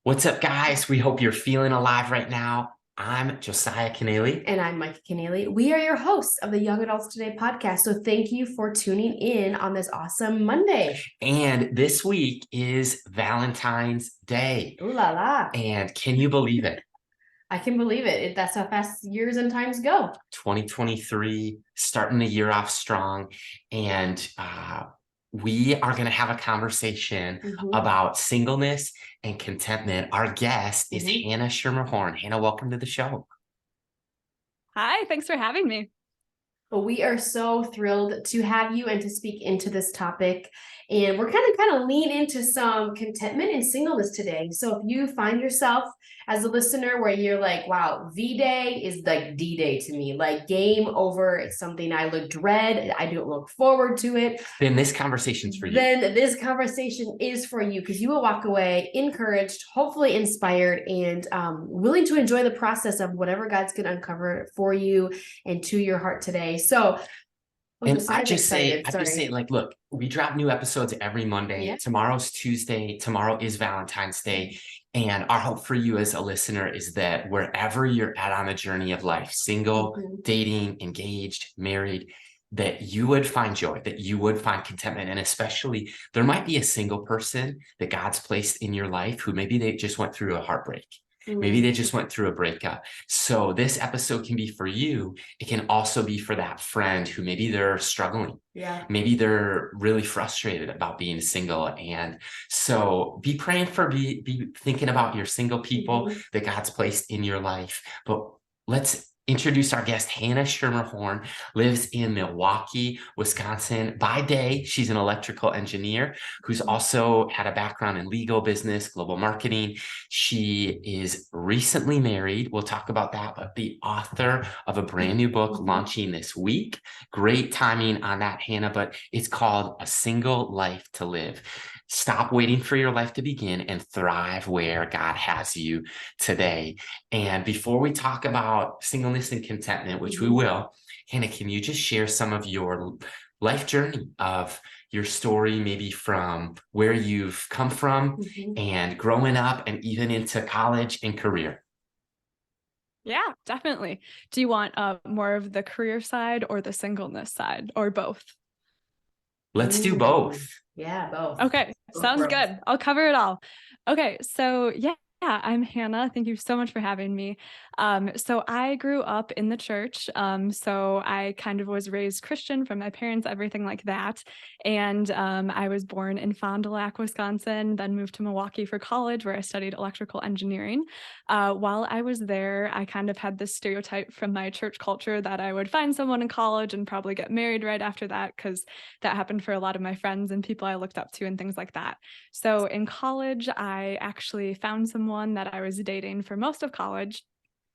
What's up, guys? We hope you're feeling alive right now. I'm Josiah Keneally. And I'm Mike Keneally. We are your hosts of the Young Adults Today podcast. So thank you for tuning in on this awesome Monday. And this week is Valentine's Day. Ooh la la. And can you believe it? I can believe it. That's how fast years and times go. 2023, starting the year off strong. And we are going to have a conversation about singleness and contentment. Our guest is Hannah Schermerhorn. Hannah, welcome to the show. Hi, thanks for having me. Well, we are so thrilled to have you and to speak into this topic. And we're kind of lean into some contentment and singleness today. So if you find yourself as a listener where you're like, wow, V-Day is like D-Day to me, like game over. It's something I dread. I don't look forward to it. Then this conversation's for you. Then this conversation is for you because you will walk away encouraged, hopefully inspired, and willing to enjoy the process of whatever God's going to uncover for you and to your heart today. So, and I just say, like, look, we drop new episodes every Monday. Yeah. Tomorrow's Tuesday. Tomorrow is Valentine's Day. And our hope for you as a listener is that wherever you're at on the journey of life, single, dating, engaged, married, that you would find joy, that you would find contentment. And especially there might be a single person that God's placed in your life who maybe they just went through a heartbreak. Maybe they just went through a breakup. So this episode can be for you. It can also be for that friend who maybe they're struggling. Yeah. Maybe they're really frustrated about being single. And so be praying for, be thinking about your single people that God's placed in your life. But let's introduce our guest. Hannah Schermerhorn lives in Milwaukee, Wisconsin. By day, she's an electrical engineer who's also had a background in legal business, global marketing. She is recently married. We'll talk about that, but the author of a brand new book launching this week. Great timing on that, Hannah, but it's called A Single Life to Live. Stop waiting for your life to begin and thrive where God has you today. And before we talk about singleness and contentment, which we will, Hannah, can you just share some of your life journey of your story, maybe from where you've come from and growing up and even into college and career? Yeah, definitely. Do you want more of the career side or the singleness side or both? Let's do both. Yeah, both. Okay, sounds good. I'll cover it all. Okay, so yeah, I'm Hannah. Thank you so much for having me. So I grew up in the church. So I kind of was raised Christian from my parents, everything like that. And I was born in Fond du Lac, Wisconsin, then moved to Milwaukee for college where I studied electrical engineering. While I was there, I kind of had this stereotype from my church culture that I would find someone in college and probably get married right after that, because that happened for a lot of my friends and people I looked up to and things like that. So in college, I actually found someone that I was dating for most of college.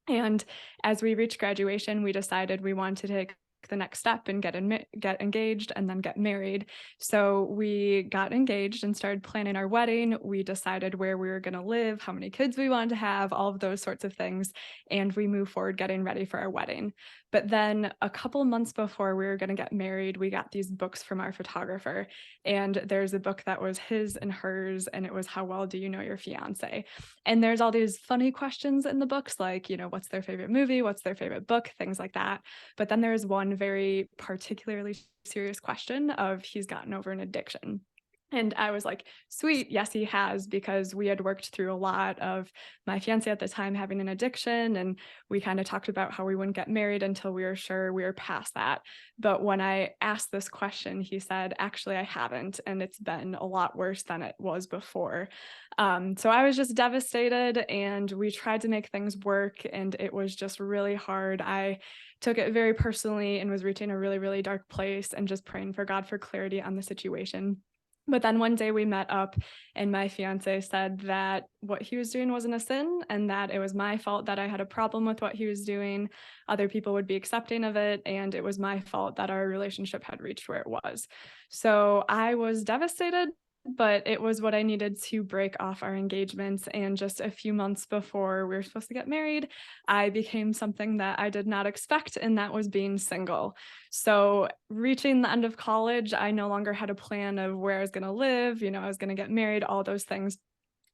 And as we reached graduation, we decided we wanted to take the next step and get engaged and then get married. So we got engaged and started planning our wedding. We decided where we were going to live, how many kids we wanted to have, all of those sorts of things. And we moved forward getting ready for our wedding. But then a couple months before we were going to get married, we got these books from our photographer. And there's a book that was his and hers, and it was How Well Do You Know Your Fiance? And there's all these funny questions in the books, like, what's their favorite movie? What's their favorite book? Things like that. But then there's one very particularly serious question of he's gotten over an addiction. And I was like, sweet, yes, he has, because we had worked through a lot of my fiance at the time having an addiction. And we kind of talked about how we wouldn't get married until we were sure we were past that. But when I asked this question, he said, actually, I haven't. And it's been a lot worse than it was before. So I was just devastated, and we tried to make things work. And it was just really hard. I took it very personally and was reaching a really, really dark place and just praying for God for clarity on the situation. But then one day we met up, and my fiance said that what he was doing wasn't a sin and that it was my fault that I had a problem with what he was doing. Other people would be accepting of it, and it was my fault that our relationship had reached where it was. So I was devastated, but it was what I needed to break off our engagements. And just a few months before we were supposed to get married, I became something that I did not expect, and that was being single. So reaching the end of college, I no longer had a plan of where I was going to live, I was going to get married, all those things.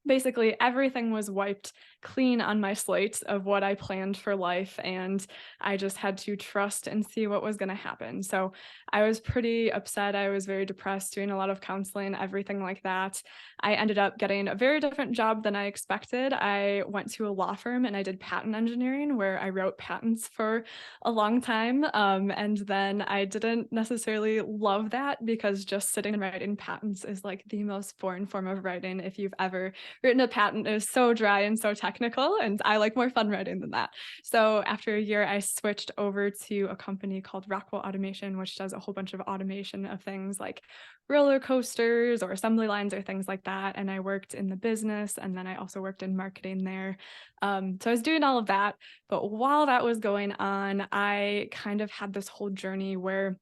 basically everything was wiped clean on my slate of what I planned for life, and I just had to trust and see what was going to happen. So I was pretty upset. I was very depressed, doing a lot of counseling, everything like that. I ended up getting a very different job than I expected. I went to a law firm and I did patent engineering, where I wrote patents for a long time. And then I didn't necessarily love that, because just sitting and writing patents is like the most boring form of writing. If you've ever written a patent, is so dry and so technical, and I like more fun writing than that. So after a year, I switched over to a company called Rockwell Automation, which does a whole bunch of automation of things like roller coasters or assembly lines or things like that. And I worked in the business, and then I also worked in marketing there. So I was doing all of that. But while that was going on, I kind of had this whole journey where,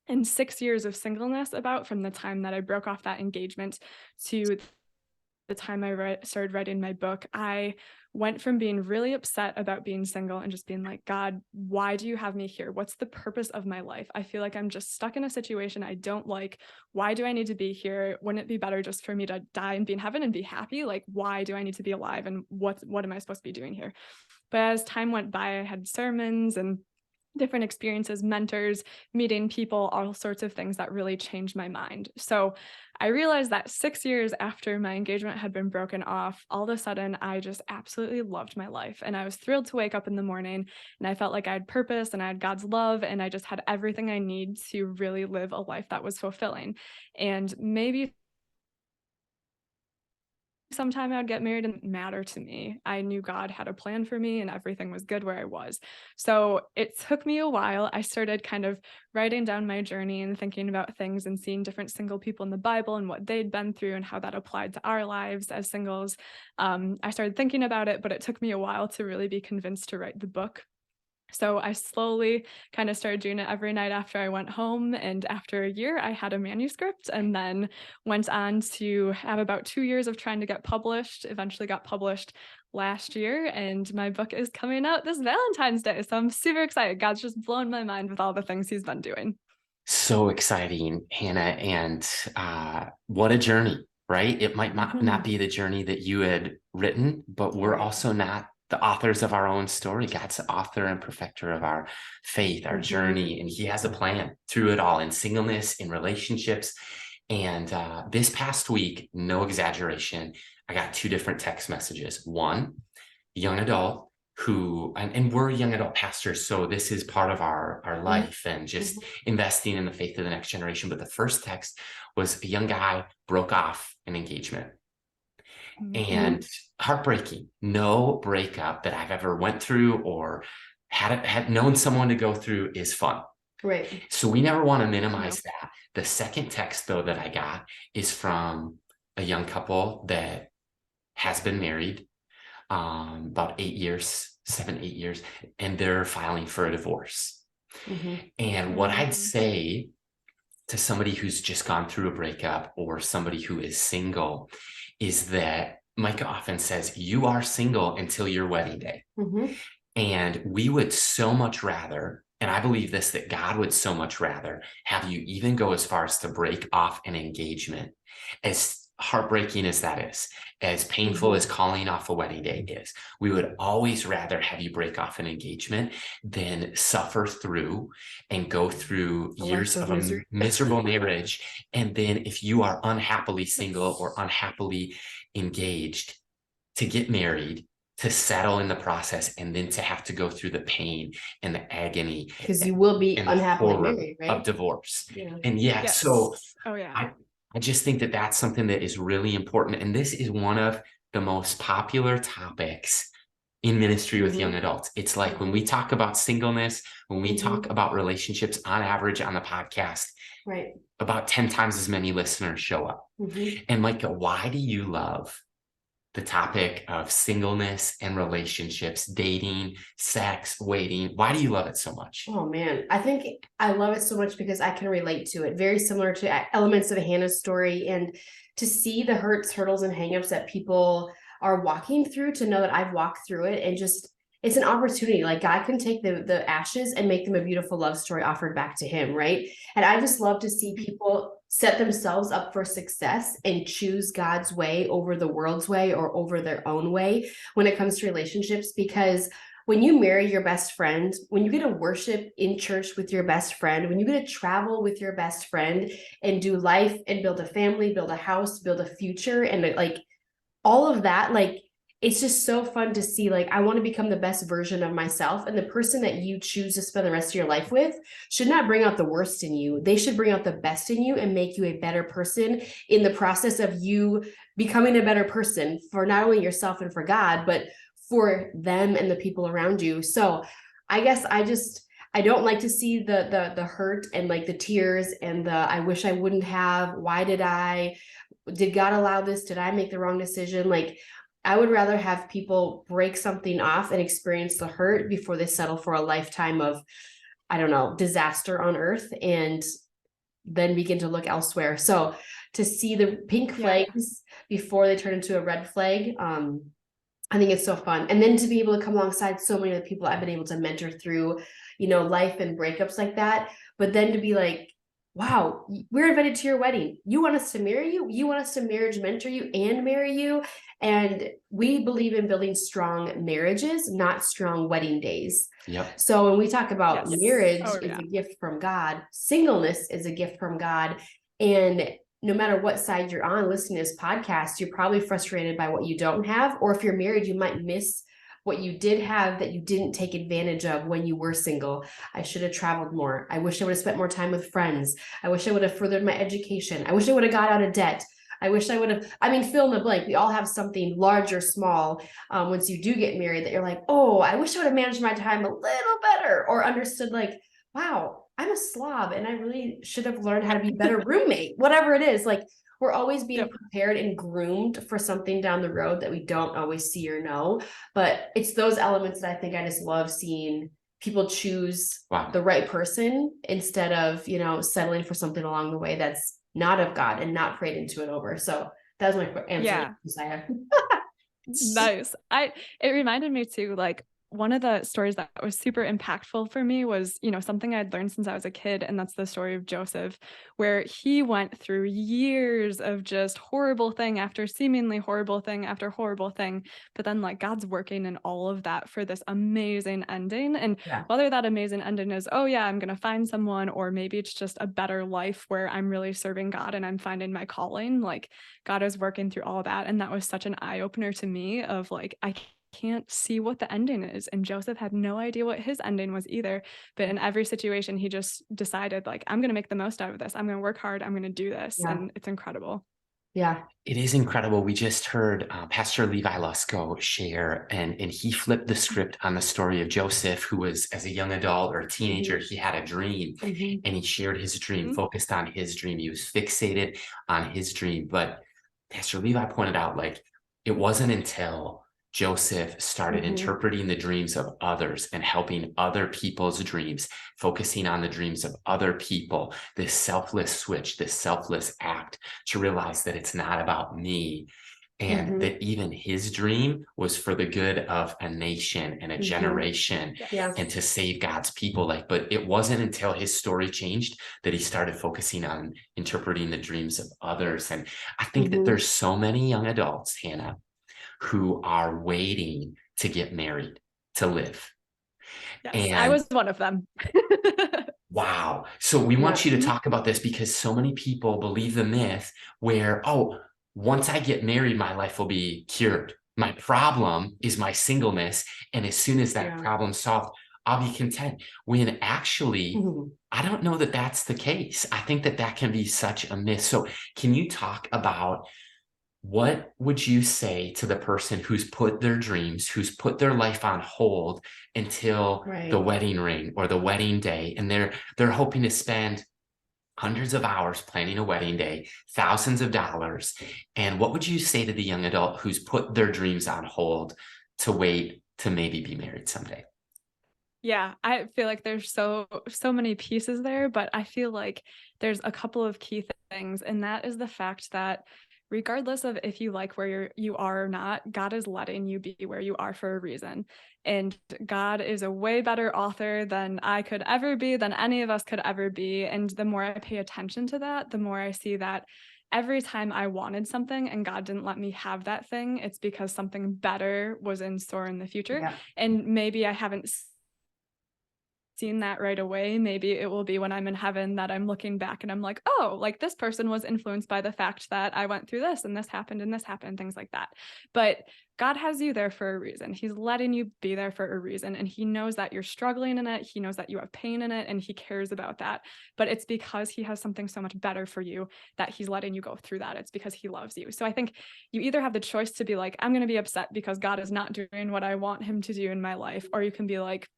in 6 years of singleness, about from the time that I broke off that engagement to the time I started writing my book, I went from being really upset about being single and just being like, God, why do you have me here? What's the purpose of my life? I feel like I'm just stuck in a situation I don't like. Why do I need to be here? Wouldn't it be better just for me to die and be in heaven and be happy? Like, why do I need to be alive? And what am I supposed to be doing here? But as time went by, I had sermons and different experiences, mentors, meeting people, all sorts of things that really changed my mind. So I realized that 6 years after my engagement had been broken off, all of a sudden I just absolutely loved my life. And I was thrilled to wake up in the morning, and I felt like I had purpose and I had God's love, and I just had everything I need to really live a life that was fulfilling. And maybe sometime I would get married didn't matter to me. I knew God had a plan for me and everything was good where I was. So it took me a while. I started kind of writing down my journey and thinking about things and seeing different single people in the Bible and what they'd been through and how that applied to our lives as singles. I started thinking about it, but it took me a while to really be convinced to write the book. So I slowly kind of started doing it every night after I went home. And after a year, I had a manuscript, and then went on to have about 2 years of trying to get published, eventually got published last year. And my book is coming out this Valentine's Day. So I'm super excited. God's just blown my mind with all the things he's been doing. So exciting, Hannah. And what a journey, right? It might not be the journey that you had written, but we're also not the authors of our own story. God's the author and perfecter of our faith, our journey, and he has a plan through it all, in singleness, in relationships. And this past week, no exaggeration, I got 2 different text messages. One, young adult who, and we're young adult pastors, so this is part of our life and just investing in the faith of the next generation. But the first text was a young guy broke off an engagement. And heartbreaking. No breakup that I've ever went through or had known someone to go through is fun. Right. So we never want to minimize that. The second text, though, that I got is from a young couple that has been married about 8 years, 7, 8 years, and they're filing for a divorce. And what I'd say to somebody who's just gone through a breakup, or somebody who is single, is that Micah often says, you are single until your wedding day. And we would so much rather, and I believe this, that God would so much rather have you even go as far as to break off an engagement, as heartbreaking as that is, as painful as calling off a wedding day is. We would always rather have you break off an engagement than suffer through and go through years of a miserable marriage. And then if you are unhappily single or unhappily engaged, to get married, to settle in the process, and then to have to go through the pain and the agony, because you will be unhappily married, right? Of divorce. And so I just think that that's something that is really important. And this is one of the most popular topics in ministry with young adults. It's like when we talk about singleness, when we talk about relationships, on average on the podcast, about 10 times as many listeners show up. And Micah, why do you love the topic of singleness and relationships, dating, sex, waiting? Why do you love it so much? Oh man, I think I love it so much because I can relate to it. Very similar to elements of Hannah's story, and to see the hurts, hurdles, and hangups that people are walking through, to know that I've walked through it, and just it's an opportunity. Like God can take the ashes and make them a beautiful love story offered back to him, right? And I just love to see people set themselves up for success and choose God's way over the world's way or over their own way when it comes to relationships. Because when you marry your best friend, when you get to worship in church with your best friend, when you get to travel with your best friend and do life and build a family, build a house, build a future, and like all of that, like it's just so fun to see. Like I want to become the best version of myself, and the person that you choose to spend the rest of your life with should not bring out the worst in you. They should bring out the best in you and make you a better person in the process of you becoming a better person for not only yourself and for God, but for them and the people around you. So I guess I don't like to see the hurt and like the tears and the I wish I wouldn't have. Why did God allow this? Did I make the wrong decision? Like I would rather have people break something off and experience the hurt before they settle for a lifetime of, I don't know, disaster on earth and then begin to look elsewhere. So to see the pink flags before they turn into a red flag, I think it's so fun. And then to be able to come alongside so many of the people I've been able to mentor through, life and breakups like that. But then to be like, wow, we're invited to your wedding. You want us to marry you? You want us to marriage mentor you and marry you? And we believe in building strong marriages, not strong wedding days. Yep. So when we talk about marriage yeah. is a gift from God, singleness is a gift from God. And no matter what side you're on listening to this podcast, you're probably frustrated by what you don't have. Or if you're married, you might miss what you did have that you didn't take advantage of when you were single. I should have traveled more. I wish I would have spent more time with friends. I wish I would have furthered my education. I wish I would have got out of debt. I wish I would have, fill in the blank. We all have something large or small once you do get married that you're like, oh, I wish I would have managed my time a little better, or understood like, wow, I'm a slob and I really should have learned how to be a better roommate, whatever it is. Like we're always being prepared and groomed for something down the road that we don't always see or know. But it's those elements that I think I just love seeing people choose the right person instead of, settling for something along the way that's not of God and not prayed into it over. So that was my answer. Yeah. Nice. It reminded me too, like one of the stories that was super impactful for me was, something I'd learned since I was a kid. And that's the story of Joseph, where he went through years of just horrible thing after seemingly horrible thing after horrible thing. But then like God's working in all of that for this amazing ending. And whether that amazing ending is, oh yeah, I'm going to find someone, or maybe it's just a better life where I'm really serving God and I'm finding my calling, like God is working through all that. And that was such an eye opener to me of like, I can't see what the ending is. And Joseph had no idea what his ending was either. But in every situation, he just decided like, I'm going to make the most out of this. I'm going to work hard. I'm going to do this. And it's incredible. Yeah. It is incredible. We just heard Pastor Levi Lusko share, and he flipped the script on the story of Joseph, who was, as a young adult or a teenager, he had a dream and he shared his dream, focused on his dream. He was fixated on his dream. But Pastor Levi pointed out, like, it wasn't until Joseph started interpreting the dreams of others and helping other people's dreams, focusing on the dreams of other people, this selfless switch, this selfless act, to realize that it's not about me, and that even his dream was for the good of a nation and a generation and to save God's people. Like, but it wasn't until his story changed that he started focusing on interpreting the dreams of others. And I think that there's so many young adults, Hannah, who are waiting to get married, to live. Yes, and I was one of them. Wow. So we want you to talk about this, because so many people believe the myth where, oh, once I get married, my life will be cured. My problem is my singleness. And as soon as that problem's solved, I'll be content. When actually, I don't know that that's the case. I think that that can be such a myth. So can you talk about, what would you say to the person who's put their dreams, who's put their life on hold until the wedding ring or the wedding day, and they're hoping to spend hundreds of hours planning a wedding day, thousands of dollars? And what would you say to the young adult who's put their dreams on hold to wait to maybe be married someday? Yeah, I feel like there's so many pieces there, but I feel like there's a couple of key things, and that is the fact that regardless of if you like where you are or not, God is letting you be where you are for a reason. And God is a way better author than I could ever be, than any of us could ever be. And the more I pay attention to that, the more I see that every time I wanted something and God didn't let me have that thing, it's because something better was in store in the future. Yeah. And maybe I haven't seen that right away. Maybe it will be when I'm in heaven that I'm looking back and I'm like, oh, like this person was influenced by the fact that I went through this and this happened, things like that. But God has you there for a reason. He's letting you be there for a reason. And he knows that you're struggling in it. He knows that you have pain in it, and he cares about that. But it's because he has something so much better for you that he's letting you go through that. It's because he loves you. So I think you either have the choice to be like, I'm going to be upset because God is not doing what I want him to do in my life, or you can be like,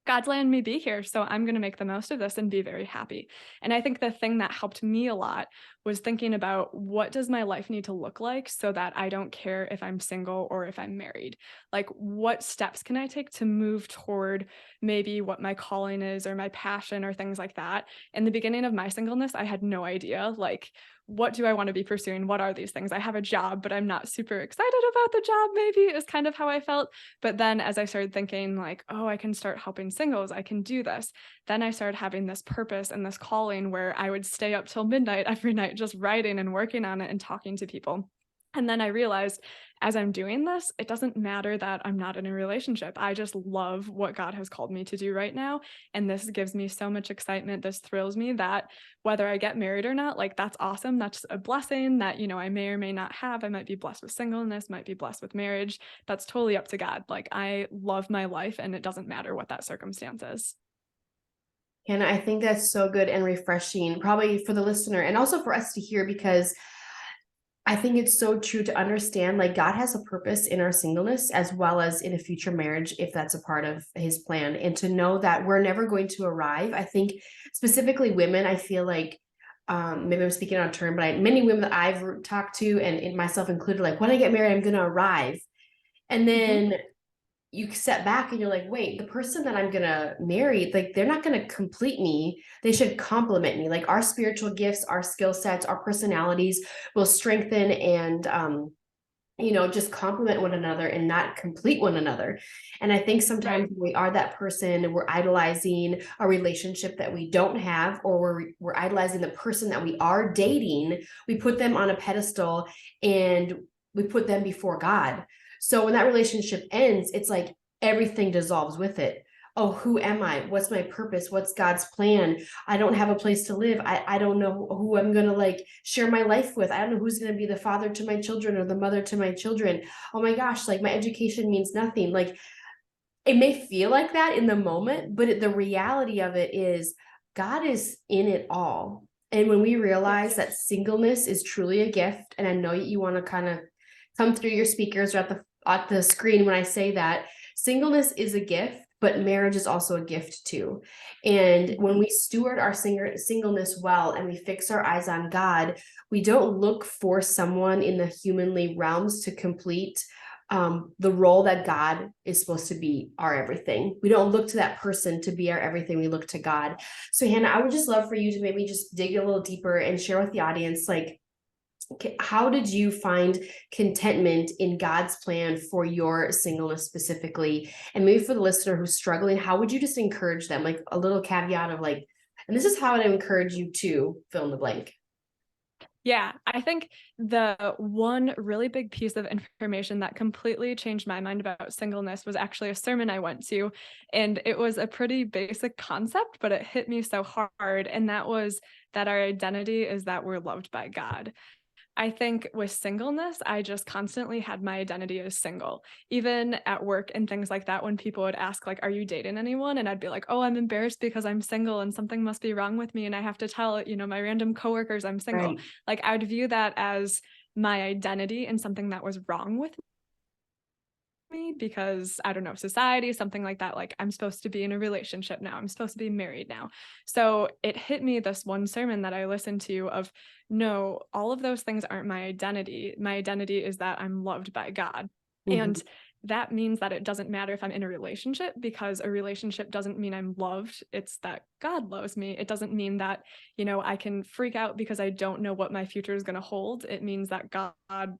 God's letting me be here, so I'm going to make the most of this and be very happy. And I think the thing that helped me a lot was thinking about, what does my life need to look like so that I don't care if I'm single or if I'm married? Like, what steps can I take to move toward maybe what my calling is or my passion or things like that? In the beginning of my singleness, I had no idea, like, what do I want to be pursuing? What are these things? I have a job, but I'm not super excited about the job, maybe, is kind of how I felt. But then as I started thinking like, oh, I can start helping singles, I can do this. Then I started having this purpose and this calling where I would stay up till midnight every night, just writing and working on it and talking to people. And then I realized, as I'm doing this, it doesn't matter that I'm not in a relationship. I just love what God has called me to do right now. And this gives me so much excitement. This thrills me that whether I get married or not, like, that's awesome. That's a blessing that, I may or may not have. I might be blessed with singleness, might be blessed with marriage. That's totally up to God. Like, I love my life, and it doesn't matter what that circumstance is. And I think that's so good and refreshing, probably for the listener and also for us to hear, because I think it's so true to understand, like, God has a purpose in our singleness as well as in a future marriage, if that's a part of his plan, and to know that we're never going to arrive. I think specifically women, I feel like, maybe I'm speaking on a term, but many women that I've talked to, and myself included, like, when I get married, I'm going to arrive. And then you step back and you're like, wait, the person that I'm going to marry, like, they're not going to complete me. They should complement me. Like, our spiritual gifts, our skill sets, our personalities will strengthen and, just complement one another and not complete one another. And I think sometimes we are that person, we're idolizing a relationship that we don't have, or we're idolizing the person that we are dating. We put them on a pedestal and we put them before God. So when that relationship ends, it's like everything dissolves with it. Oh, who am I? What's my purpose? What's God's plan? I don't have a place to live. I don't know who I'm going to, like, share my life with. I don't know who's going to be the father to my children or the mother to my children. Oh my gosh, like, my education means nothing. Like, it may feel like that in the moment, but the reality of it is God is in it all. And when we realize that singleness is truly a gift, and I know you want to kind of come through your speakers or at the screen when I say that, singleness is a gift, but marriage is also a gift too. And when we steward our singleness well and we fix our eyes on God, we don't look for someone in the humanly realms to complete the role that God is supposed to be our everything. We don't look to that person to be our everything. We look to God. So Hannah, I would just love for you to maybe just dig a little deeper and share with the audience, like, how did you find contentment in God's plan for your singleness specifically? And maybe for the listener who's struggling, how would you just encourage them? Like, a little caveat of, like, and this is how I'd encourage you to fill in the blank. Yeah, I think the one really big piece of information that completely changed my mind about singleness was actually a sermon I went to. And it was a pretty basic concept, but it hit me so hard. And that was that our identity is that we're loved by God. I think with singleness, I just constantly had my identity as single, even at work and things like that. When people would ask, like, are you dating anyone? And I'd be like, oh, I'm embarrassed because I'm single and something must be wrong with me. And I have to tell, my random coworkers I'm single. Right. Like, I would view that as my identity and something that was wrong with me because, I don't know, society, something like that. Like, I'm supposed to be in a relationship now. I'm supposed to be married now. So it hit me, this one sermon that I listened to, of, no, all of those things aren't my identity. My identity is that I'm loved by God. And that means that it doesn't matter if I'm in a relationship, because a relationship doesn't mean I'm loved. It's that God loves me. It doesn't mean that, I can freak out because I don't know what my future is going to hold. It means that God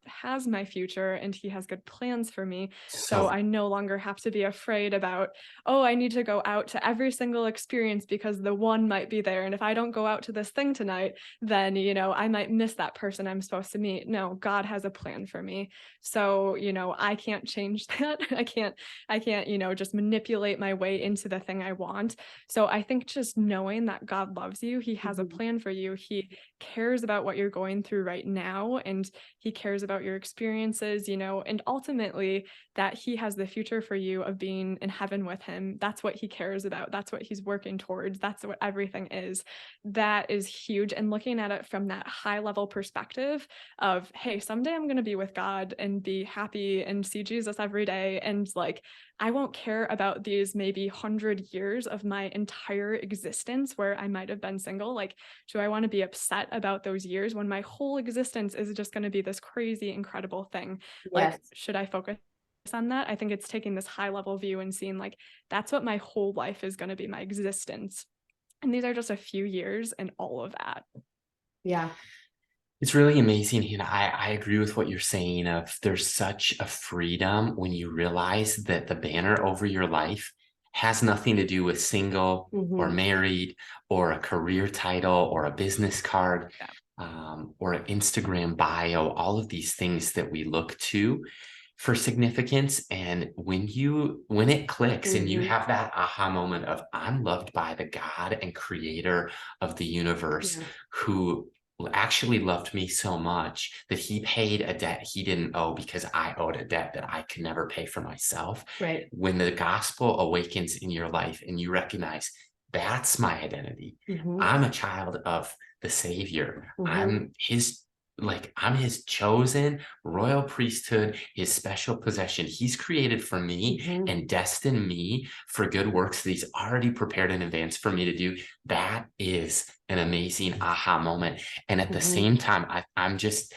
has my future and he has good plans for me. So So I no longer have to be afraid about, oh, I need to go out to every single experience because the one might be there. And if I don't go out to this thing tonight, then, I might miss that person I'm supposed to meet. No, God has a plan for me. So, I can't change that. I can't, just manipulate my way into the thing I want. So I think just knowing that God loves you, he has a plan for you. He cares about what you're going through right now, and he cares about your experiences, and ultimately that he has the future for you of being in heaven with him. That's what he cares about. That's what he's working towards. That's what everything is. That is huge. And looking at it from that high level perspective of, hey, someday I'm going to be with God and be happy and see Jesus every day. And like, I won't care about these maybe 100 years of my entire existence where I might have been single. Like, do I want to be upset about those years when my whole existence is just going to be this crazy, incredible thing? Like, Yes. should I focus on that? I think it's taking this high level view and seeing like, that's what my whole life is going to be, my existence. And these are just a few years and all of that. Yeah. it's really amazing. And I agree with what you're saying of there's such a freedom when you realize that the banner over your life has nothing to do with single or married or a career title or a business card, or an Instagram bio, all of these things that we look to for significance. And when it clicks and you have that aha moment of I'm loved by the God and creator of the universe, who actually loved me so much that he paid a debt he didn't owe because I owed a debt that I could never pay for myself. Right. When the gospel awakens in your life and you recognize that's my identity, I'm a child of the Savior. I'm his chosen royal priesthood, his special possession. He's created for me and destined me for good works that he's already prepared in advance for me to do. That is an amazing aha moment. And at the same time, I'm just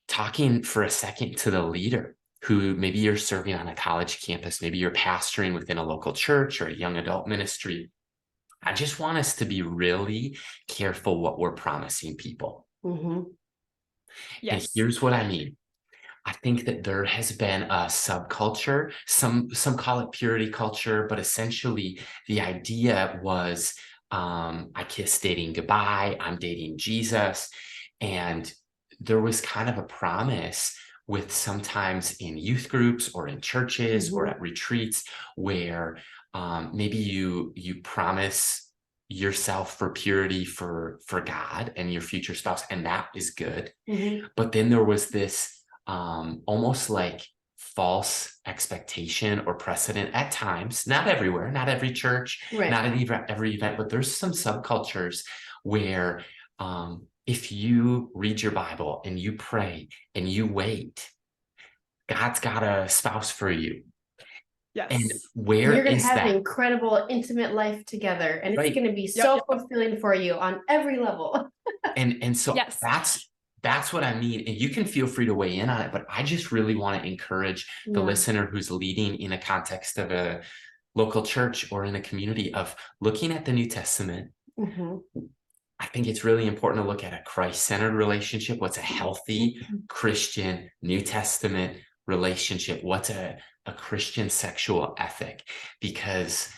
talking for a second to the leader who maybe you're serving on a college campus, maybe you're pastoring within a local church or a young adult ministry. I just want us to be really careful what we're promising people. Yes. And here's what I mean. I think that there has been a subculture, some call it purity culture, but essentially the idea was I kiss dating goodbye, I'm dating Jesus. And there was kind of a promise with sometimes in youth groups or in churches or at retreats where maybe you promise yourself for purity for God and your future spouse, and that is good. But then there was this almost like false expectation or precedent at times, not everywhere, not every church, not at every event, but there's some subcultures where if you read your Bible and you pray and you wait, God's got a spouse for you. Yes. And where you're going to is have that? an incredible intimate life together, and it's going to be so fulfilling for you on every level. And so Yes. that's what I mean. And you can feel free to weigh in on it, but I just really want to encourage the listener who's leading in a context of a local church or in a community of looking at the New Testament. I think it's really important to look at a Christ-centered relationship. What's a healthy Christian New Testament relationship? What's a Christian sexual ethic? Because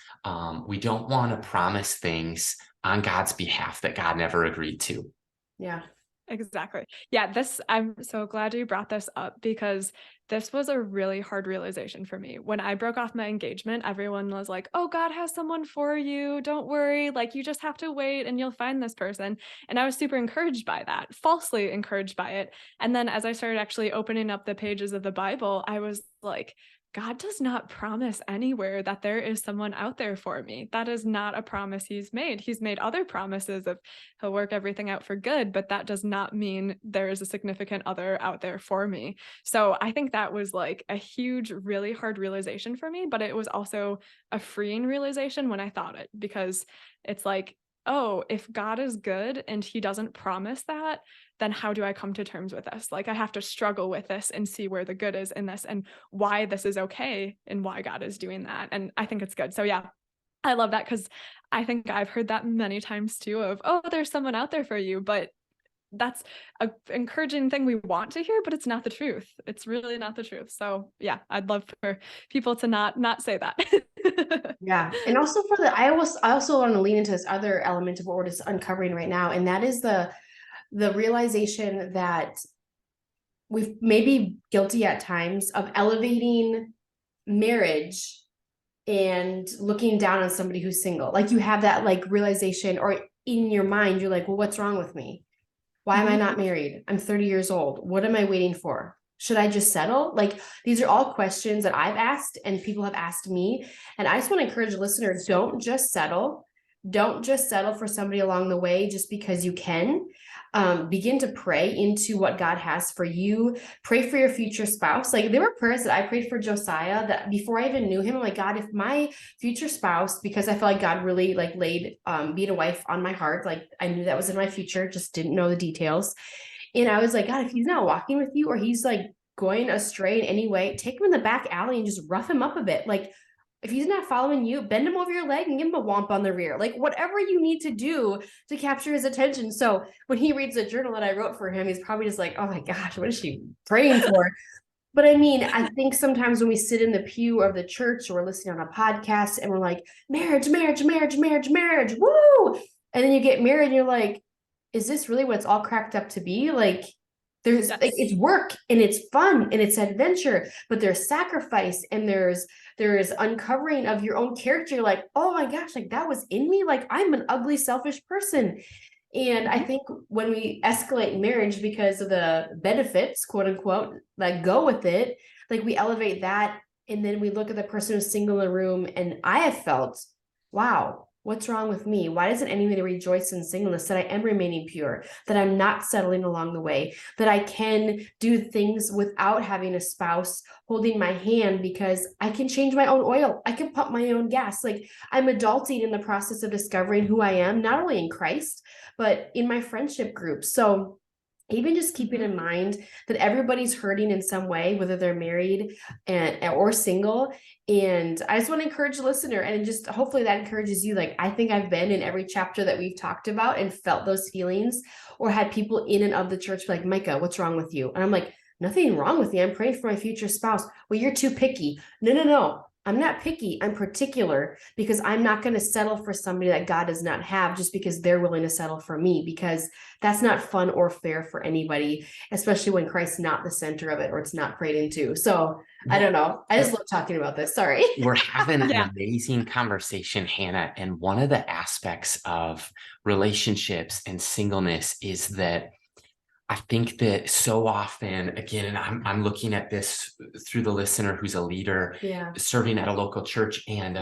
we don't want to promise things on God's behalf that God never agreed to. Yeah. Exactly. Yeah, I'm so glad you brought this up because this was a really hard realization for me. When I broke off my engagement, everyone was like, "Oh, God has someone for you. Don't worry. Like, you just have to wait and you'll find this person." And I was super encouraged by that, falsely encouraged by it. And then as I started actually opening up the pages of the Bible, I was like, God does not promise anywhere that there is someone out there for me. That is not a promise he's made. He's made other promises of he'll work everything out for good, but that does not mean there is a significant other out there for me. So I think that was like a huge, really hard realization for me, but it was also a freeing realization when I thought it, because it's like, oh, if God is good and he doesn't promise that, then how do I come to terms with this? Like, I have to struggle with this and see where the good is in this and why this is okay and why God is doing that. And I think it's good. So yeah, I love that because I think I've heard that many times too of, oh, there's someone out there for you, but that's a encouraging thing we want to hear, but it's not the truth. It's really not the truth. So yeah, I'd love for people to not say that. Yeah. And also I also want to lean into this other element of what we're just uncovering right now. And that is the realization that we've maybe guilty at times of elevating marriage and looking down on somebody who's single. Like you have that like realization, or in your mind, you're like, well, what's wrong with me? Why am I not married? I'm 30 years old. What am I waiting for? Should I just settle? Like these are all questions that I've asked and people have asked me. And I just want to encourage listeners, don't just settle. Don't just settle for somebody along the way just because you can. Begin to pray into what God has for you. Pray for your future spouse. Like there were prayers that I prayed for Josiah that before I even knew him, I'm like, God, if my future spouse, because I felt like God really like laid being a wife on my heart, like I knew that was in my future, just didn't know the details. And I was like, God, if he's not walking with you or he's like going astray in any way, take him in the back alley and just rough him up a bit. Like if he's not following you, bend him over your leg and give him a womp on the rear. Like whatever you need to do to capture his attention. So when he reads the journal that I wrote for him, he's probably just like, oh my gosh, what is she praying for? But I mean, I think sometimes when we sit in the pew of the church or we're listening on a podcast and we're like, marriage, marriage, marriage, marriage, marriage, woo. And then you get married and you're like, is this really what it's all cracked up to be? Like, there's Yes. like, it's work and it's fun and it's adventure, but there's sacrifice and there's uncovering of your own character. You're like, oh my gosh, like that was in me. Like I'm an ugly, selfish person. And I think when we escalate marriage because of the benefits, quote unquote, that go with it, like we elevate that. And then we look at the person who's single in the room. And I have felt, wow, what's wrong with me? Why doesn't anybody rejoice in singleness? That I am remaining pure, that I'm not settling along the way, that I can do things without having a spouse holding my hand because I can change my own oil. I can pump my own gas. Like I'm adulting in the process of discovering who I am, not only in Christ, but in my friendship group. So even just keeping in mind that everybody's hurting in some way, whether they're married or single. And I just want to encourage the listener, and just hopefully that encourages you. Like I think I've been in every chapter that we've talked about and felt those feelings, or had people in and of the church be like, Micah, what's wrong with you? And I'm like, nothing wrong with you. I'm praying for my future spouse. Well, you're too picky. No. I'm not picky. I'm particular because I'm not going to settle for somebody that God does not have just because they're willing to settle for me, because that's not fun or fair for anybody, especially when Christ's not the center of it or it's not prayed into. So I don't know. I just love talking about this. Sorry. We're having an Yeah. amazing conversation, Hannah. And one of the aspects of relationships and singleness is that I think that so often, again, and I'm looking at this through the listener who's a leader Yeah. serving at a local church, and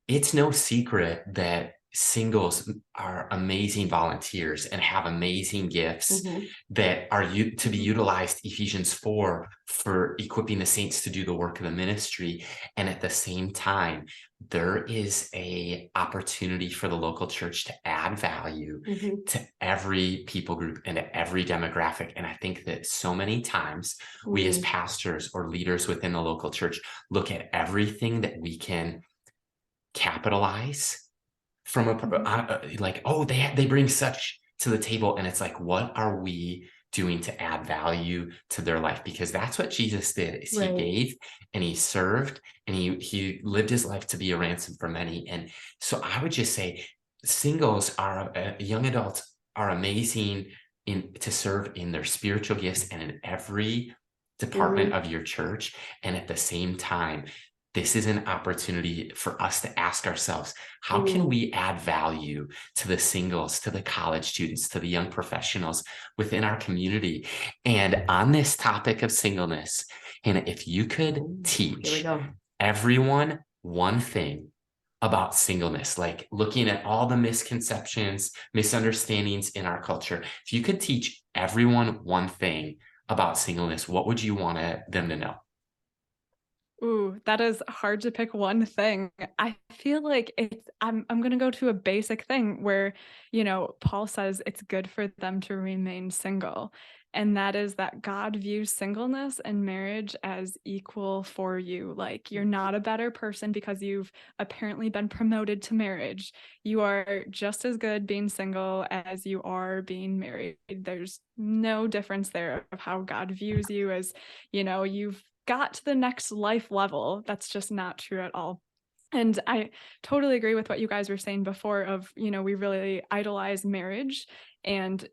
it's no secret that singles are amazing volunteers and have amazing gifts that are to be utilized, Ephesians 4, for equipping the saints to do the work of the ministry. And at the same time, there is a opportunity for the local church to add value to every people group and to every demographic. And I think that so many times we as pastors or leaders within the local church look at everything that we can capitalize from like, oh, they bring such to the table, and it's like, what are we doing to add value to their life? Because that's what Jesus did, is he gave and he served and he lived his life to be a ransom for many. And so I would just say singles are young adults are amazing to serve in their spiritual gifts and in every department of your church. And at the same time, this is an opportunity for us to ask ourselves, how can we add value to the singles, to the college students, to the young professionals within our community? And on this topic of singleness, Hannah, if you could teach everyone one thing about singleness, like looking at all the misconceptions, misunderstandings in our culture, if you could teach everyone one thing about singleness, what would you want them to know? Ooh, that is hard to pick one thing. I feel like I'm going to go to a basic thing where, Paul says it's good for them to remain single. And that is that God views singleness and marriage as equal for you. Like, you're not a better person because you've apparently been promoted to marriage. You are just as good being single as you are being married. There's no difference there of how God views you as, you've got to the next life level. That's just not true at all. And I totally agree with what you guys were saying before of, we really idolize marriage. And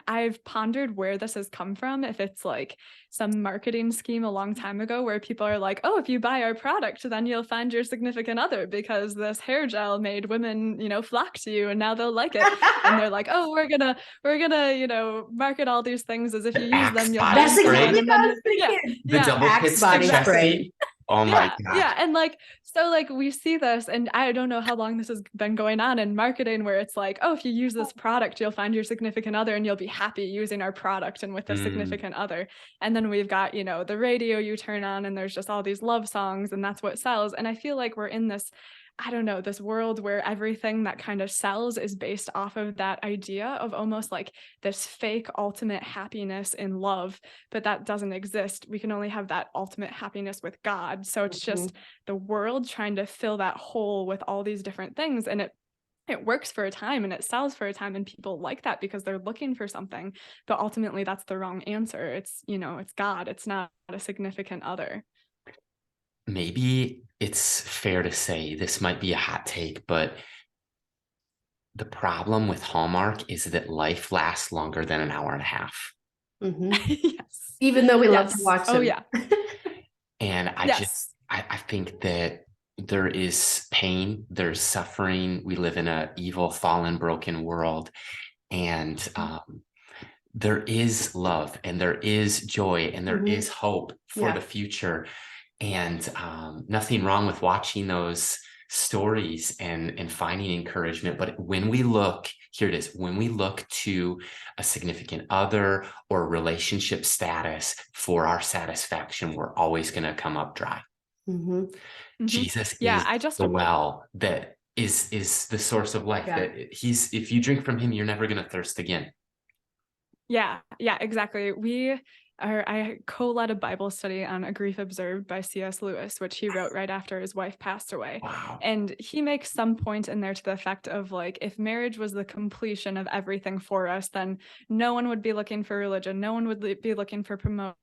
I've pondered where this has come from. If it's like some marketing scheme a long time ago where people are like, oh, if you buy our product, then you'll find your significant other because this hair gel made women, flock to you and now they'll like it. And they're like, oh, we're gonna, market all these things as if you The use them, Axe you'll body find That's spray. someone. exactly And what I then, was thinking. The yeah, double Axe kiss body exactly. spray. Oh my God. yeah. And so we see this, and I don't know how long this has been going on in marketing where it's like, oh, if you use this product, you'll find your significant other and you'll be happy using our product and with a significant other. And then we've got, the radio you turn on and there's just all these love songs and that's what sells. And I feel like we're in this, I don't know, this world where everything that kind of sells is based off of that idea of almost like this fake ultimate happiness in love, but that doesn't exist. We can only have that ultimate happiness with God. So it's just the world trying to fill that hole with all these different things. And it works for a time and it sells for a time and people like that because they're looking for something, but ultimately that's the wrong answer. It's, it's God. It's not a significant other. Maybe it's fair to say this might be a hot take, but the problem with Hallmark is that life lasts longer than an hour and a half. Yes. Even though we love to watch them. Oh, yeah. And I think that there is pain, there's suffering. We live in an evil, fallen, broken world. And there is love and there is joy and there is hope for the future. And nothing wrong with watching those stories and finding encouragement. But when we look, here it is, when we look to a significant other or relationship status for our satisfaction, we're always going to come up dry. Jesus is the well that is the source of life. That if you drink from him, you're never going to thirst again. Yeah, exactly. I co-led a Bible study on A Grief Observed by C.S. Lewis, which he wrote right after his wife passed away. Wow. And he makes some point in there to the effect of like, if marriage was the completion of everything for us, then no one would be looking for religion. No one would be looking for promotions.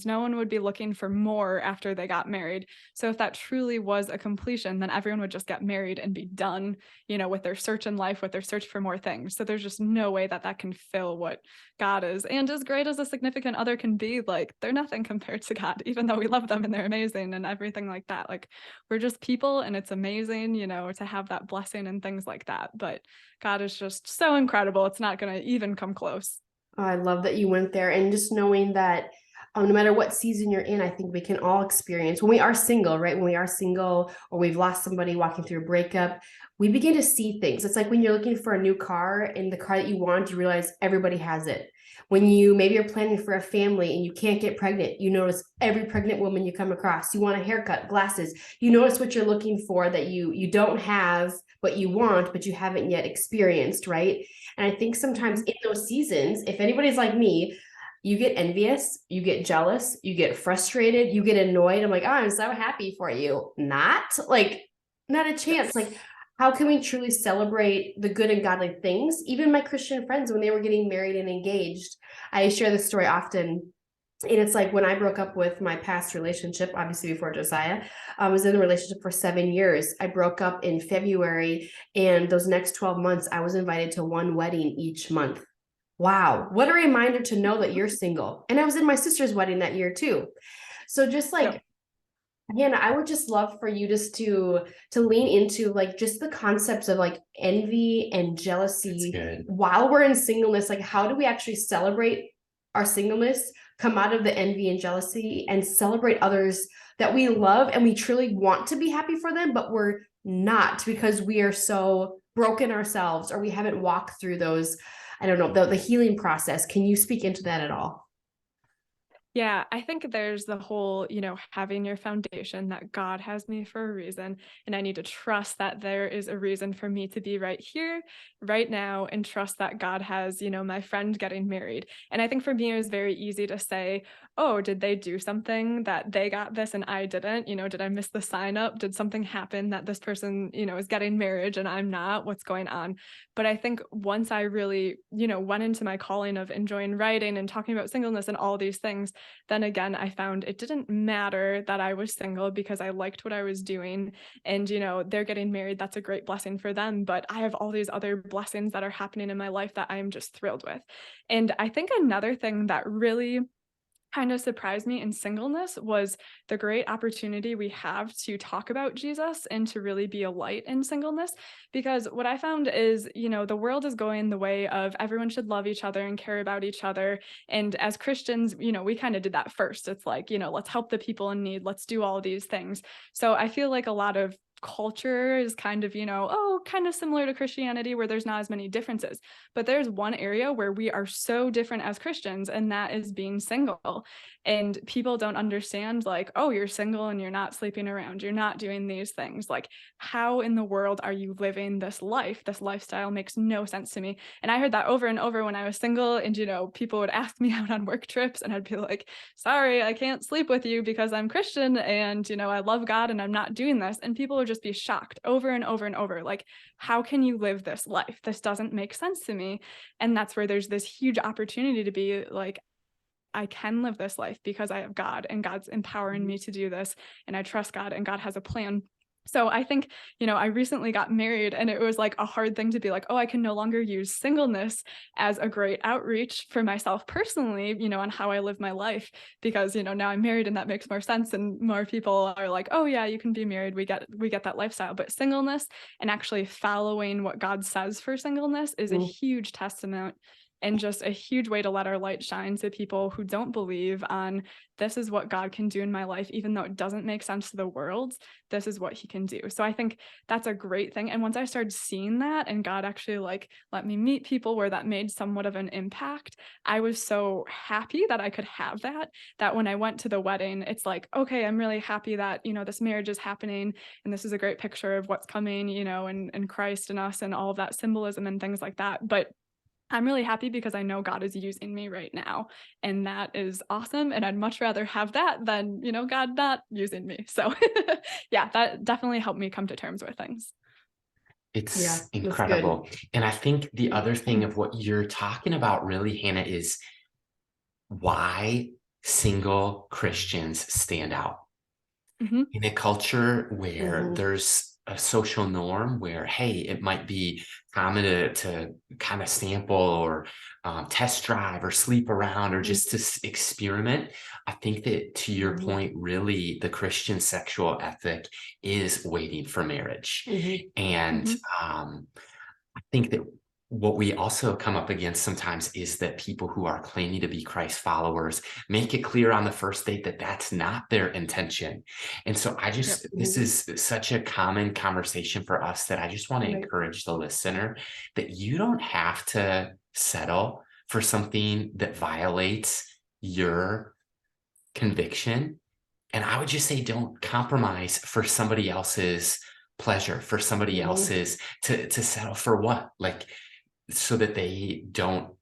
No one would be looking for more after they got married. So if that truly was a completion, then everyone would just get married and be done, with their search in life, with their search for more things. So there's just no way that can fill what God is. And as great as a significant other can be, like, they're nothing compared to God, even though we love them and they're amazing and everything like that. Like, we're just people and it's amazing, to have that blessing and things like that. But God is just so incredible. It's not going to even come close. Oh, I love that you went there, and just knowing that no matter what season you're in, I think we can all experience when we are single, right? When we are single or we've lost somebody walking through a breakup, we begin to see things. It's like when you're looking for a new car and the car that you want, you realize everybody has it. When maybe you're planning for a family and you can't get pregnant, you notice every pregnant woman you come across. You want a haircut, glasses, you notice what you're looking for that you don't have, but you want, but you haven't yet experienced, right? And I think sometimes in those seasons, if anybody's like me, you get envious, you get jealous, you get frustrated, you get annoyed. I'm like, oh, I'm so happy for you. Not a chance. Like, how can we truly celebrate the good and godly things? Even my Christian friends, when they were getting married and engaged, I share this story often. And it's like when I broke up with my past relationship, obviously before Josiah, I was in a relationship for 7 years. I broke up in February, and those next 12 months, I was invited to one wedding each month. Wow, what a reminder to know that you're single. And I was in my sister's wedding that year too. So just like, Hannah, I would just love for you just to lean into like just the concepts of like envy and jealousy while we're in singleness. Like, how do we actually celebrate our singleness, come out of the envy and jealousy, and celebrate others that we love and we truly want to be happy for them, but we're not because we are so broken ourselves or we haven't walked through those, I don't know, the healing process. Can you speak into that at all? Yeah, I think there's the whole, having your foundation that God has me for a reason. And I need to trust that there is a reason for me to be right here, right now, and trust that God has, my friend getting married. And I think for me, it was very easy to say, oh, did they do something that they got this and I didn't? Did I miss the sign up? Did something happen that this person, is getting marriage and I'm not? What's going on? But I think once I really, went into my calling of enjoying writing and talking about singleness and all these things, then again, I found it didn't matter that I was single because I liked what I was doing. And, they're getting married. That's a great blessing for them. But I have all these other blessings that are happening in my life that I'm just thrilled with. And I think another thing that really kind of surprised me in singleness was the great opportunity we have to talk about Jesus and to really be a light in singleness. Because what I found is, the world is going the way of everyone should love each other and care about each other. And as Christians, we kind of did that first. It's like, let's help the people in need. Let's do all these things. So I feel like a lot of culture is kind of, kind of similar to Christianity where there's not as many differences. But there's one area where we are so different as Christians, and that is being single. And people don't understand, like, oh, you're single and you're not sleeping around, you're not doing these things. Like, how in the world are you living this life? This lifestyle makes no sense to me. And I heard that over and over when I was single, and people would ask me out on work trips, and I'd be like, sorry, I can't sleep with you because I'm Christian and I love God and I'm not doing this. And people would just be shocked over and over and over, like, how can you live this life? This doesn't make sense to me. And that's where there's this huge opportunity to be like, I can live this life because I have God and God's empowering me to do this. And I trust God and God has a plan. So I think, I recently got married, and it was like a hard thing to be like, oh, I can no longer use singleness as a great outreach for myself personally, on how I live my life, because, now I'm married and that makes more sense. And more people are like, oh yeah, you can be married. We get that lifestyle. But singleness and actually following what God says for singleness is a huge testament and just a huge way to let our light shine to people who don't believe on this is what God can do in my life, even though it doesn't make sense to the world, this is what he can do. So I think that's a great thing. And once I started seeing that and God actually let me meet people where that made somewhat of an impact, I was so happy that I could have that when I went to the wedding, it's like, okay, I'm really happy that, this marriage is happening and this is a great picture of what's coming, and Christ and us and all of that symbolism and things like that. But I'm really happy because I know God is using me right now, and that is awesome. And I'd much rather have that than, God not using me. So yeah, that definitely helped me come to terms with things. It's incredible. And I think the other thing of what you're talking about really, Hannah, is why single Christians stand out. In a culture where there's a social norm where, hey, it might be common to kind of sample or test drive or sleep around or just to experiment. I think that, to your point, really the Christian sexual ethic is waiting for marriage. And I think that what we also come up against sometimes is that people who are claiming to be Christ followers make it clear on the first date that that's not their intention. And so this is such a common conversation for us that I just want to encourage the listener that you don't have to settle for something that violates your conviction. And I would just say, don't compromise for somebody else's pleasure, for somebody else's to settle for what? Like, so that they don't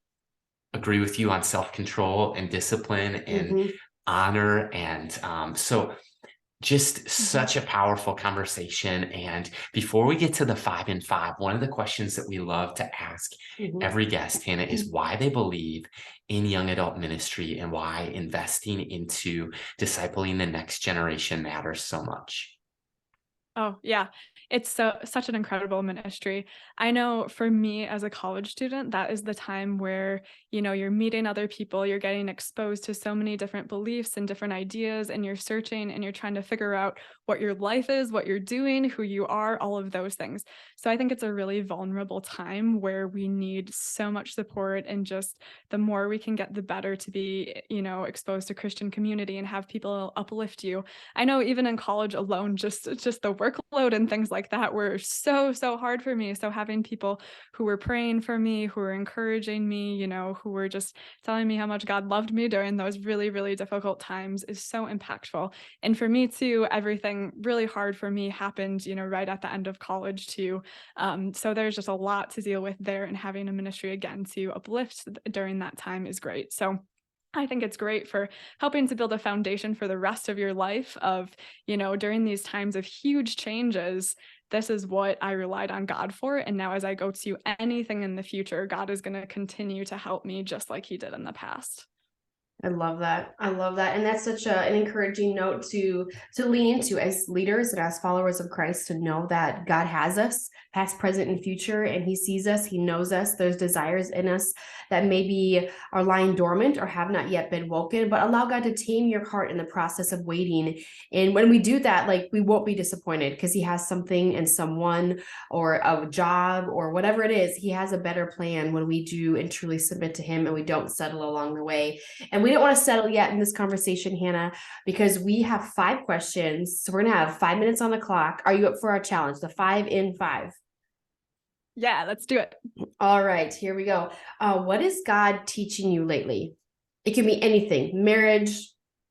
agree with you on self-control and discipline and honor. And so just such a powerful conversation. And before we get to the 5 and 5, one of the questions that we love to ask every guest, Hannah, is why they believe in young adult ministry and why investing into discipling the next generation matters so much. Oh, yeah. It's such an incredible ministry. I know for me as a college student, that is the time where, you're meeting other people, you're getting exposed to so many different beliefs and different ideas, and you're searching and you're trying to figure out what your life is, what you're doing, who you are, all of those things. So I think it's a really vulnerable time where we need so much support, and just the more we can get, the better to be, exposed to Christian community and have people uplift you. I know even in college alone, just the workload and things like like that were so, so hard for me. So having people who were praying for me, who were encouraging me, you know, who were just telling me how much God loved me during those really, really difficult times is so impactful. And for me too, everything really hard for me happened, you know, right at the end of college too. So there's just a lot to deal with there, and having a ministry again to uplift during that time is great. So I think it's great for helping to build a foundation for the rest of your life of, you know, during these times of huge changes, this is what I relied on God for. And now as I go to anything in the future, God is going to continue to help me just like he did in the past. I love that. I love that. And that's such an encouraging note to lean into as leaders and as followers of Christ, to know that God has us past, present, and future, and he sees us, he knows us. There's desires in us that maybe are lying dormant or have not yet been woken, but allow God to tame your heart in the process of waiting. And when we do that, like, we won't be disappointed because he has something and someone or a job or whatever it is. He has a better plan when we do and truly submit to him and we don't settle along the way. And we don't want to settle yet in this conversation, Hannah, because we have 5 questions. So we're going to have 5 minutes on the clock. Are you up for our challenge, the 5 in 5? Yeah, let's do it. All right, here we go. What is God teaching you lately? It can be anything, marriage,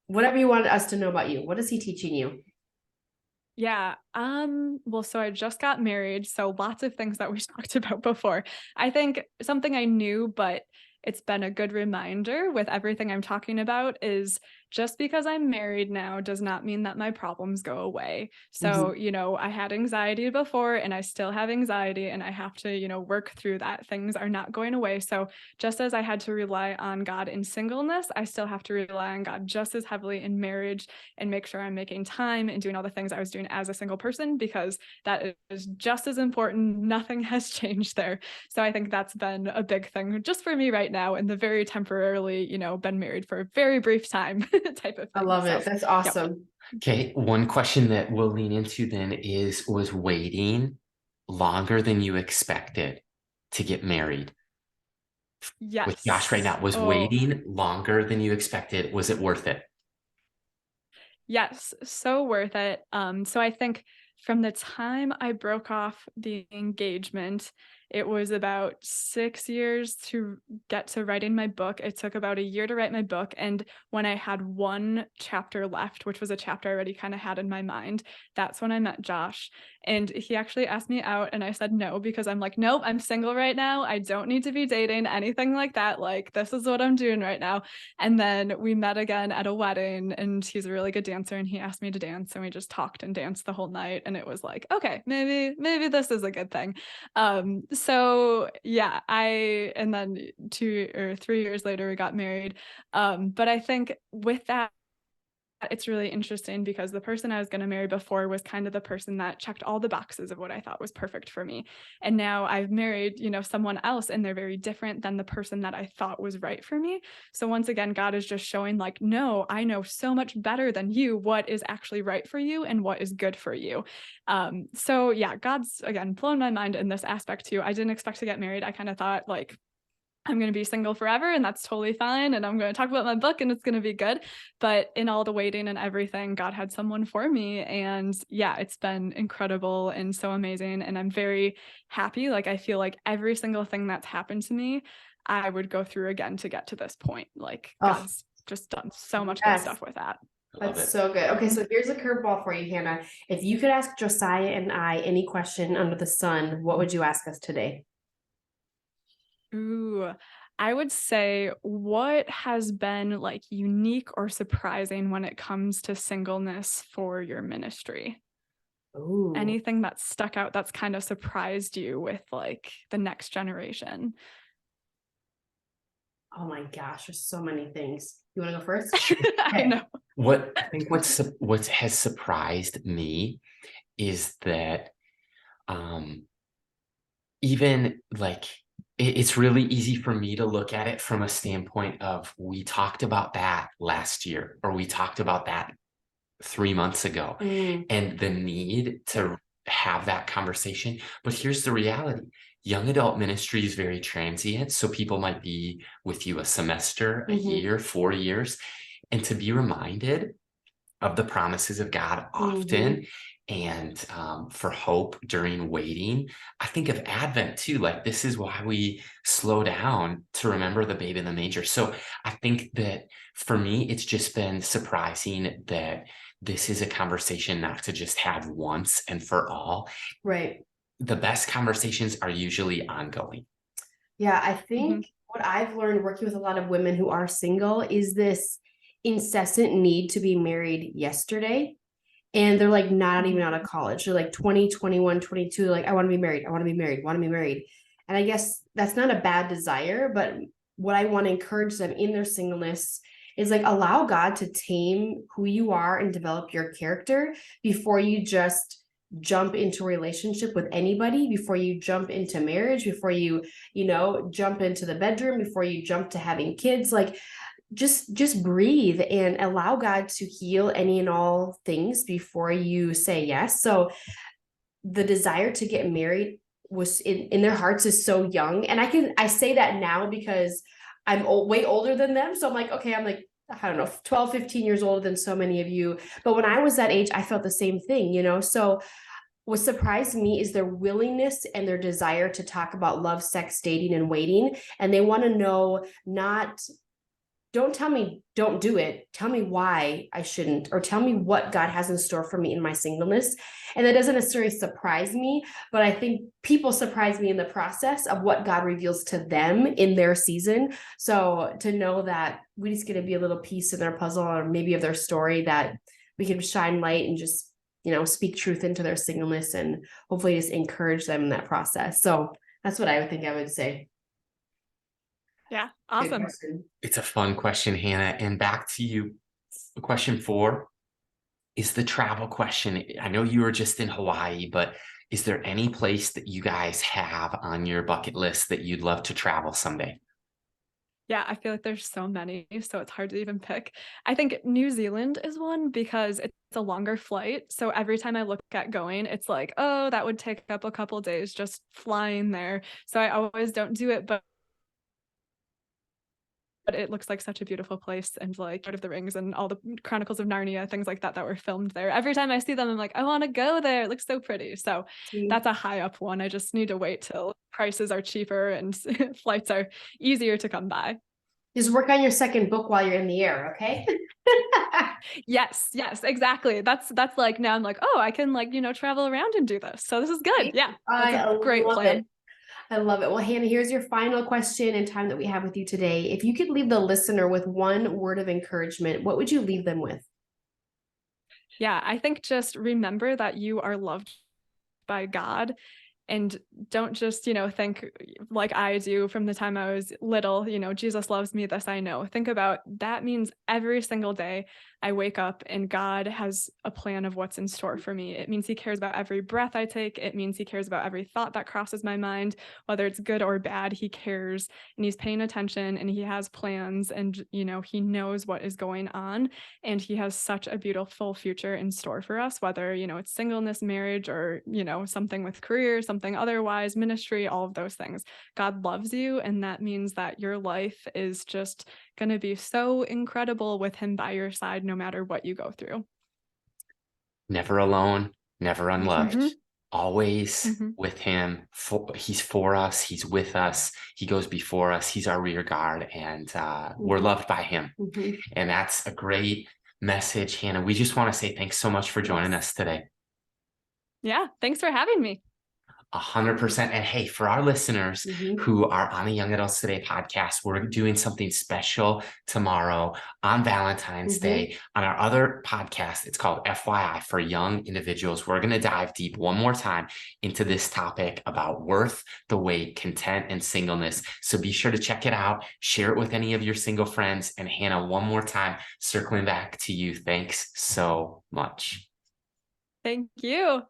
whatever you wanted us to know about you. What is he teaching you? Yeah. Well, so I just got married, so lots of things that we talked about before. I think something I knew, but it's been a good reminder with everything I'm talking about, is just because I'm married now does not mean that my problems go away. So, you know, I had anxiety before and I still have anxiety, and I have to, you know, work through that. Things are not going away. So just as I had to rely on God in singleness, I still have to rely on God just as heavily in marriage, and make sure I'm making time and doing all the things I was doing as a single person, because that is just as important. Nothing has changed there. So I think that's been a big thing just for me right now, and the very temporarily, you know, been married for a very brief time type of thing. I love it. That's awesome. Okay, one question that we'll lean into then is, was waiting longer than you expected to get married? Yes. With Josh right now, was waiting longer than you expected? Was it worth it? Yes, so worth it. So I think from the time I broke off the engagement, it was about 6 years to get to writing my book. It took about a year to write my book. And when I had one chapter left, which was a chapter I already kind of had in my mind, that's when I met Josh. And he actually asked me out, and I said no, because I'm like, nope, I'm single right now. I don't need to be dating, anything like that. Like, this is what I'm doing right now. And then we met again at a wedding, and he's a really good dancer, and he asked me to dance, and we just talked and danced the whole night. And it was like, okay, maybe this is a good thing. So yeah, and then 2 or 3 years later, we got married. But I think with that, it's really interesting, because the person I was going to marry before was kind of the person that checked all the boxes of what I thought was perfect for me. And now I've married, you know, someone else, and they're very different than the person that I thought was right for me. So once again, God is just showing, like, no, I know so much better than you what is actually right for you and what is good for you. So yeah, God's again blown my mind in this aspect too. I didn't expect to get married. I kind of thought, like, I'm going to be single forever, and that's totally fine. And I'm going to talk about my book, and it's going to be good. But in all the waiting and everything, God had someone for me. And yeah, it's been incredible and so amazing. And I'm very happy. Like, I feel like every single thing that's happened to me, I would go through again to get to this point. Like, God's just done so much good stuff with that. That's so good. Okay, so here's a curveball for you, Hannah. If you could ask Josiah and I any question under the sun, what would you ask us today? Ooh, I would say, what has been like unique or surprising when it comes to singleness for your ministry? Ooh. Anything that stuck out that's kind of surprised you with like the next generation? Oh my gosh, there's so many things. You want to go first? I know. I think what has surprised me is that even like, it's really easy for me to look at it from a standpoint of, we talked about that last year, or we talked about that 3 months ago, and the need to have that conversation. But here's the reality. Young adult ministry is very transient. So people might be with you a semester, a year, 4 years. And to be reminded of the promises of God often. And for hope during waiting. I think of Advent too. Like, this is why we slow down to remember the babe in the manger. So I think that for me, it's just been surprising that this is a conversation not to just have once and for all. Right. The best conversations are usually ongoing. Yeah, I think what I've learned working with a lot of women who are single is this incessant need to be married yesterday. And they're like not even out of college. They're like 20, 21, 22. They're like, I want to be married. I want to be married. I want to be married. And I guess that's not a bad desire, but what I want to encourage them in their singleness is like allow God to tame who you are and develop your character before you just jump into a relationship with anybody, before you jump into marriage, before you, jump into the bedroom, before you jump to having kids. Like, just breathe and allow God to heal any and all things before you say yes. So the desire to get married was in their hearts is so young. And I say that now because I'm way older than them. So I'm like, okay, I'm like, I don't know, 12, 15 years older than so many of you. But when I was that age, I felt the same thing, So what surprised me is their willingness and their desire to talk about love, sex, dating, and waiting. And they want to know, don't tell me don't do it. Tell me why I shouldn't, or tell me what God has in store for me in my singleness. And that doesn't necessarily surprise me, but I think people surprise me in the process of what God reveals to them in their season. So to know that we just get to be a little piece in their puzzle, or maybe of their story, that we can shine light and just, speak truth into their singleness and hopefully just encourage them in that process. So that's what I would think I would say. Yeah, awesome. It's a fun question, Hannah. And back to you. Question 4 is the travel question. I know you were just in Hawaii, but is there any place that you guys have on your bucket list that you'd love to travel someday? Yeah, I feel like there's so many, so it's hard to even pick. I think New Zealand is one because it's a longer flight. So every time I look at going, it's like, oh, that would take up a couple days just flying there. So I always don't do it, but it looks like such a beautiful place, and like Lord of the Rings and all the Chronicles of Narnia, things like that were filmed there. Every time I see them, I'm like, I want to go there. It looks so pretty. So that's a high up one. I just need to wait till prices are cheaper and flights are easier to come by. Just work on your second book while you're in the air, okay? Yes, exactly. That's like, now I'm like, oh, I can travel around and do this. So this is good. Yeah, that's a great plan. I love it. Well, Hannah, here's your final question and time that we have with you today. If you could leave the listener with one word of encouragement, what would you leave them with? Yeah, I think just remember that you are loved by God, and don't just, think like I do from the time I was little, Jesus loves me, this I know. Think about that means every single day I wake up and God has a plan of what's in store for me. It means he cares about every breath I take. It means he cares about every thought that crosses my mind, whether it's good or bad. He cares, and he's paying attention, and he has plans, and, he knows what is going on, and he has such a beautiful future in store for us, whether, it's singleness, marriage, or, something with career, something otherwise, ministry, all of those things. God loves you, and that means that your life is just going to be so incredible with him by your side, no matter what you go through. Never alone, never unloved, always with him. He's for us. He's with us. He goes before us. He's our rear guard, and we're loved by him. And that's a great message, Hannah. We just want to say thanks so much for joining us today. Yeah, thanks for having me. 100%. And hey, for our listeners who are on the Young Adults Today podcast, we're doing something special tomorrow on Valentine's Day. On our other podcast, it's called FYI for Young Individuals. We're going to dive deep one more time into this topic about worth, the wait, content, and singleness. So be sure to check it out. Share it with any of your single friends. And Hannah, one more time, circling back to you. Thanks so much. Thank you.